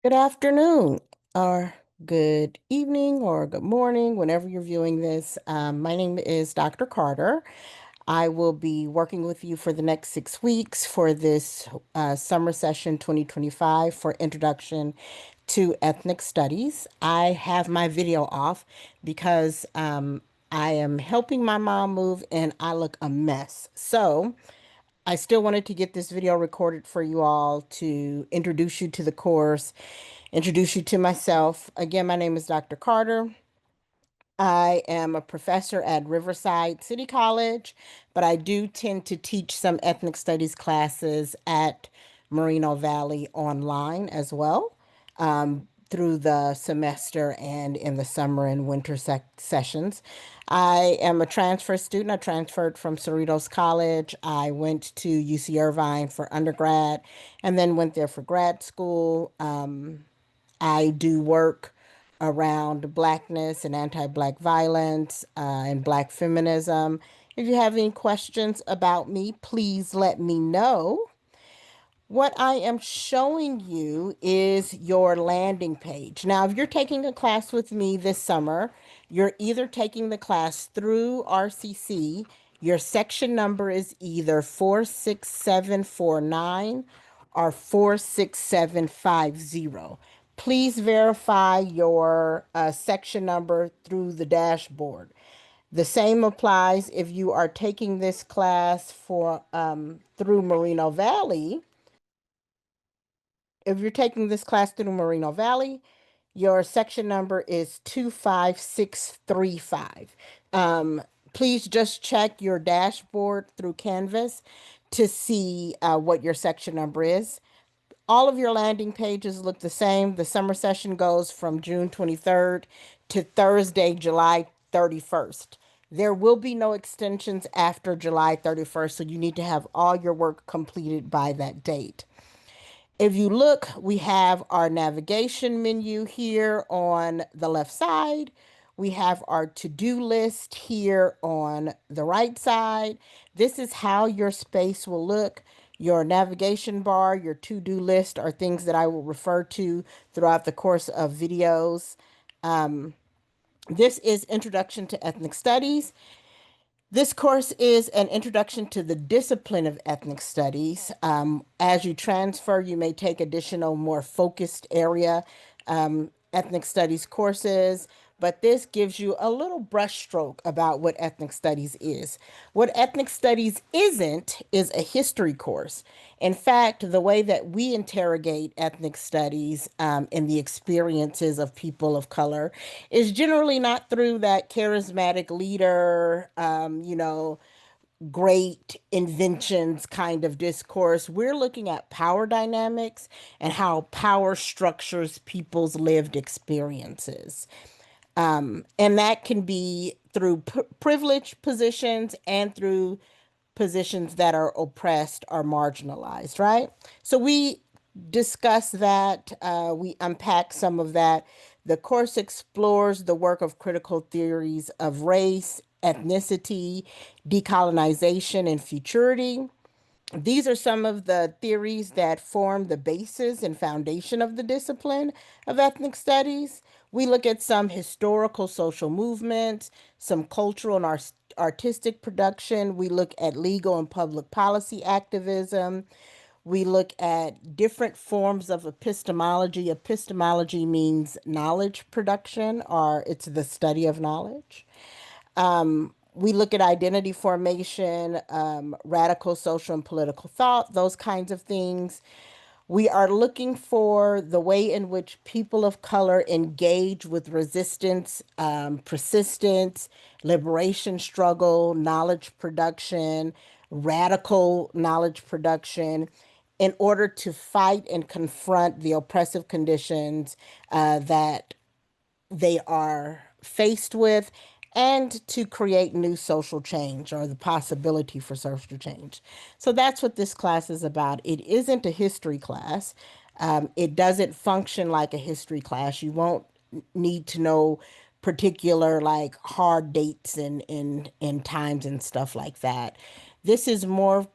Good afternoon, or good evening, or good morning, whenever you're viewing this. My name is Dr. Carter. I will be working with you for the next 6 weeks for this summer session 2025 for Introduction to Ethnic Studies. I have my video off because I am helping my mom move and I look a mess. So, I still wanted to get this video recorded for you all to introduce you to the course, introduce you to myself. Again, my name is Dr. Carter. I am a professor at Riverside City College, but I do tend to teach some ethnic studies classes at Moreno Valley online as well, through the semester and in the summer and winter sessions. I am a transfer student. I transferred from Cerritos College. I went to UC Irvine for undergrad and then went there for grad school. I do work around Blackness and anti-Black violence and Black feminism. If you have any questions about me, please let me know. What I am showing you is your landing page. Now, if you're taking a class with me this summer, you're either taking the class through RCC, your section number is either 46749 or 46750. Please verify your section number through the dashboard. The same applies if you are taking this class for through Moreno Valley. If you're taking this class through Moreno Valley, your section number is 25635. Um, Please just check your dashboard through Canvas to see what your section number is. All of your landing pages look the same. The summer session goes from June 23rd to Thursday, July 31st. There will be no extensions after July 31st, so you need to have all your work completed by that date. If you look, we have our navigation menu here on the left side. We have our to-do list here on the right side. This is how your space will look. Your navigation bar, your to-do list are things that I will refer to throughout the course of videos. This is Introduction to Ethnic Studies. This course is an introduction to the discipline of ethnic studies. As you transfer, you may take additional, more focused area ethnic studies courses, but this gives you a little brushstroke about what ethnic studies is. What ethnic studies isn't is a history course. In fact, the way that we interrogate ethnic studies and the experiences of people of color is generally not through that charismatic leader, great inventions kind of discourse. We're looking at power dynamics and how power structures people's lived experiences. And that can be through privileged positions and through positions that are oppressed or marginalized, right? So we discuss that, we unpack some of that. The course explores the work of critical theories of race, ethnicity, decolonization, and futurity. These are some of the theories that form the basis and foundation of the discipline of ethnic studies. We look at some historical social movements, some cultural and artistic production. We look at legal and public policy activism. We look at different forms of epistemology. Epistemology means knowledge production, or it's the study of knowledge. We look at identity formation, radical social and political thought, those kinds of things. We are looking for the way in which people of color engage with resistance, persistence, liberation struggle, knowledge production, radical knowledge production, in order to fight and confront the oppressive conditions that they are faced with and to create new social change or the possibility for social change. So that's what this class is about. It isn't a history class. It doesn't function like a history class. You won't need to know particular like hard dates and times and stuff like that. This is more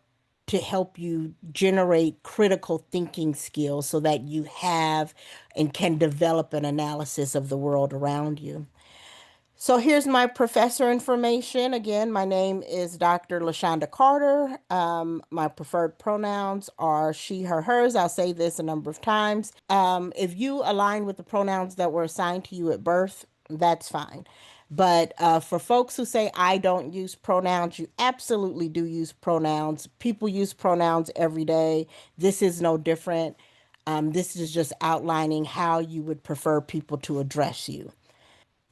to help you generate critical thinking skills so that you have and can develop an analysis of the world around you. So here's my professor information. Again, my name is Dr. LaShonda Carter. My preferred pronouns are she, her, hers. I'll say this a number of times. If you align with the pronouns that were assigned to you at birth, that's fine. But for folks who say I don't use pronouns, you absolutely do use pronouns. People use pronouns every day. This is no different. This is just outlining how you would prefer people to address you.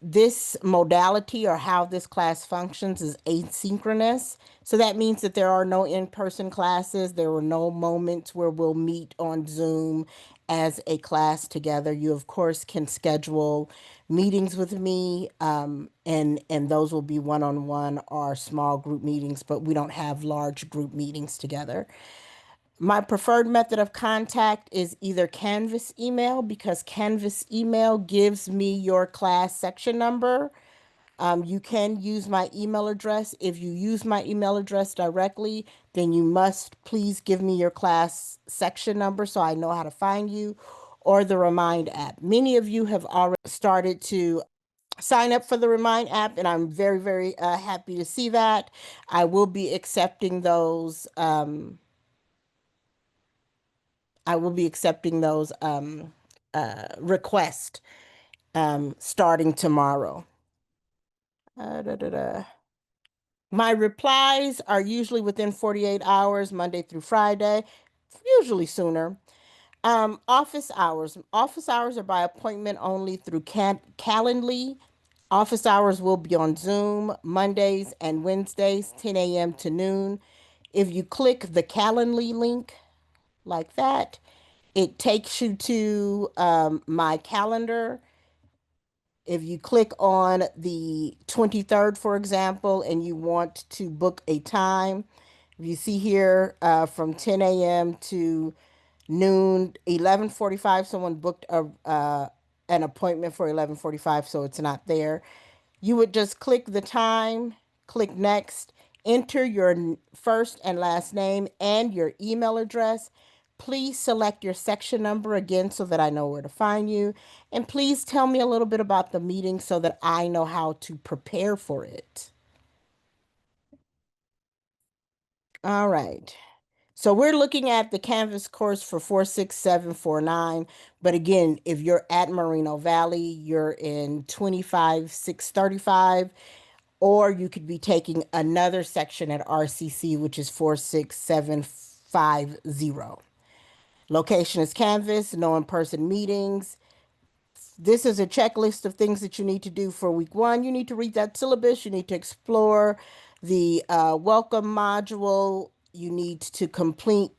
This modality or how this class functions is asynchronous. So that means that there are no in-person classes. There were no moments where we'll meet on Zoom as a class together. You, of course, can schedule meetings with me, and those will be one-on-one or small group meetings, but we don't have large group meetings together. My preferred method of contact is either Canvas email because Canvas email gives me your class section number. You can use my email address. If you use my email address directly, then you must please give me your class section number so I know how to find you, or the Remind app. Many of you have already started to sign up for the Remind app, and I'm very, very happy to see that. I will be accepting those. I will be accepting those requests starting tomorrow. Da, da, da. My replies are usually within 48 hours, Monday through Friday, usually sooner. Office hours. Office hours are by appointment only through Calendly. Office hours will be on Zoom Mondays and Wednesdays, 10 a.m. to noon. If you click the Calendly link like that, it takes you to my calendar. If you click on the 23rd, for example, and you want to book a time, if you see here from 10 a.m. to noon, 11:45, someone booked an appointment for 11:45, so it's not there. You would just click the time, click next, enter your first and last name and your email address. Please select your section number again so that I know where to find you. And please tell me a little bit about the meeting so that I know how to prepare for it. All right. So we're looking at the Canvas course for 46749. But again, if you're at Moreno Valley, you're in 25635, or you could be taking another section at RCC, which is 46750. Location is Canvas, no in-person meetings. This is a checklist of things that you need to do for week one. You need to read that syllabus. You need to explore the welcome module. You need to complete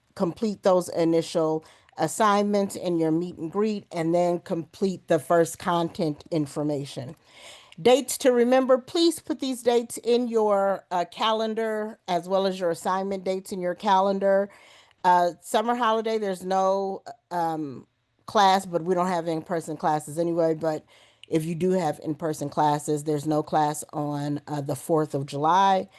those initial assignments in your meet and greet, and then complete the first content information. Dates to remember, please put these dates in your calendar as well as your assignment dates in your calendar. Summer holiday, there's no class, but we don't have in-person classes anyway. But if you do have in-person classes, there's no class on the 4th of July.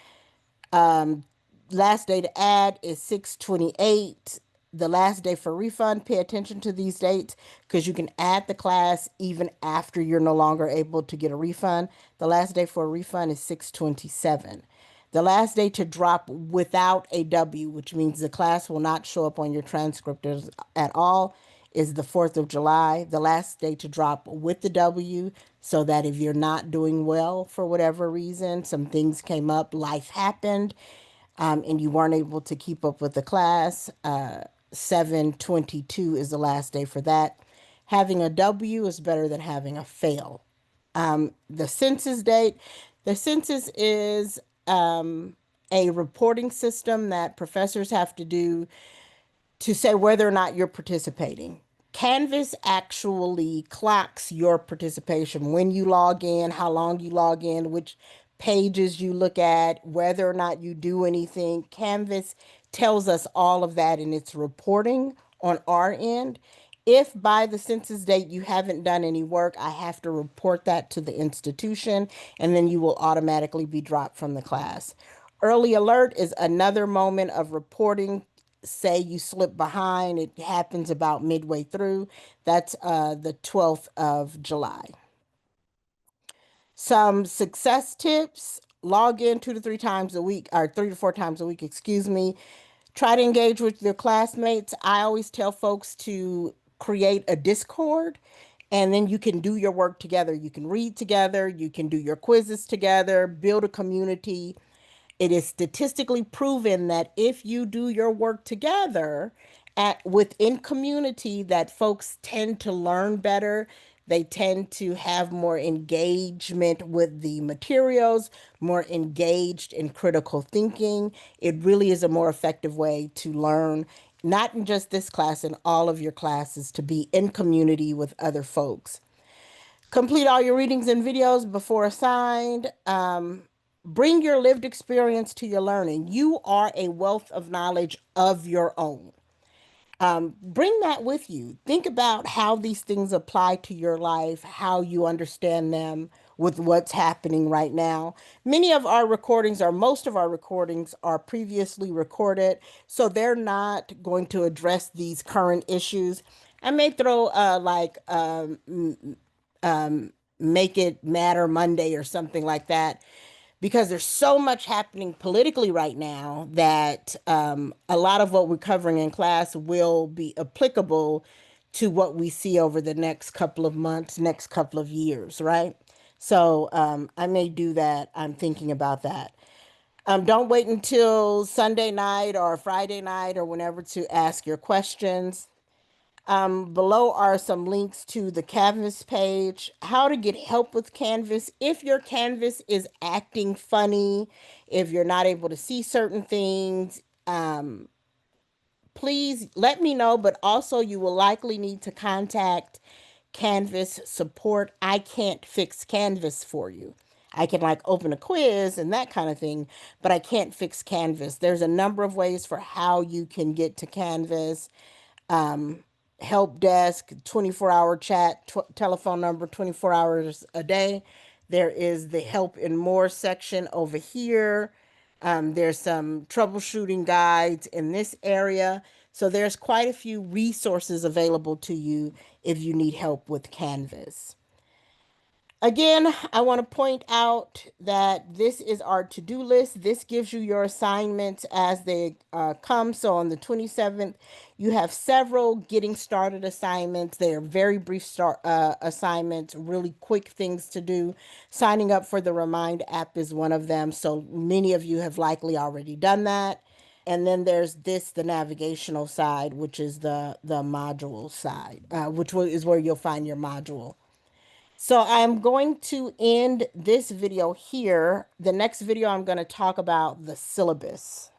Last day to add is 6/28. The last day for refund, pay attention to these dates because you can add the class even after you're no longer able to get a refund. The last day for a refund is 6/27. The last day to drop without a W, which means the class will not show up on your transcript at all, is the 4th of July. The last day to drop with the W, so that if you're not doing well for whatever reason, some things came up, life happened, and you weren't able to keep up with the class, 7/22 is the last day for that. Having a W is better than having a fail. The census date, the census is a reporting system that professors have to do to say whether or not you're participating. Canvas actually clocks your participation, when you log in, how long you log in, which pages you look at, whether or not you do anything. Canvas tells us all of that in its reporting on our end. If by the census date you haven't done any work, I have to report that to the institution, and then you will automatically be dropped from the class. Early alert is another moment of reporting say you slip behind, it happens about midway through. That's the 12th of July. Some success tips: log in 2 to 3 times a week, or 3 to 4 times a week, excuse me. Try to engage with your classmates. I always tell folks to create a Discord, and then you can do your work together. You can read together, you can do your quizzes together, build a community. It is statistically proven that if you do your work together at within community, that folks tend to learn better. They tend to have more engagement with the materials, more engaged in critical thinking. It really is a more effective way to learn, not in just this class, in all of your classes, to be in community with other folks. Complete all your readings and videos before assigned. Bring your lived experience to your learning. You are a wealth of knowledge of your own. Bring that with you. Think about how these things apply to your life, how you understand them with what's happening right now. Many of our recordings, or most of our recordings, are previously recorded, so they're not going to address these current issues. I may throw Make It Matter Monday or something like that, because there's so much happening politically right now that a lot of what we're covering in class will be applicable to what we see over the next couple of months, next couple of years, right? So I may do that. I'm thinking about that. Don't wait until Sunday night or Friday night or whenever to ask your questions. Below are some links to the Canvas page, how to get help with Canvas. If your Canvas is acting funny, if you're not able to see certain things, please let me know. But also, you will likely need to contact Canvas support. I can't fix Canvas for you. I can like open a quiz and that kind of thing, but I can't fix Canvas. There's a number of ways for how you can get to Canvas. Help desk, 24-hour chat, telephone number, 24 hours a day. There is the help and more section over here. There's some troubleshooting guides in this area. So there's quite a few resources available to you if you need help with Canvas. Again, I want to point out that this is our to-do list. This gives you your assignments as they come. So on the 27th, you have several getting started assignments. They are very brief start assignments, really quick things to do. Signing up for the Remind app is one of them. So many of you have likely already done that. And then there's the navigational side, which is the module side, is where you'll find your module. So I'm going to end this video here. The next video, I'm going to talk about the syllabus.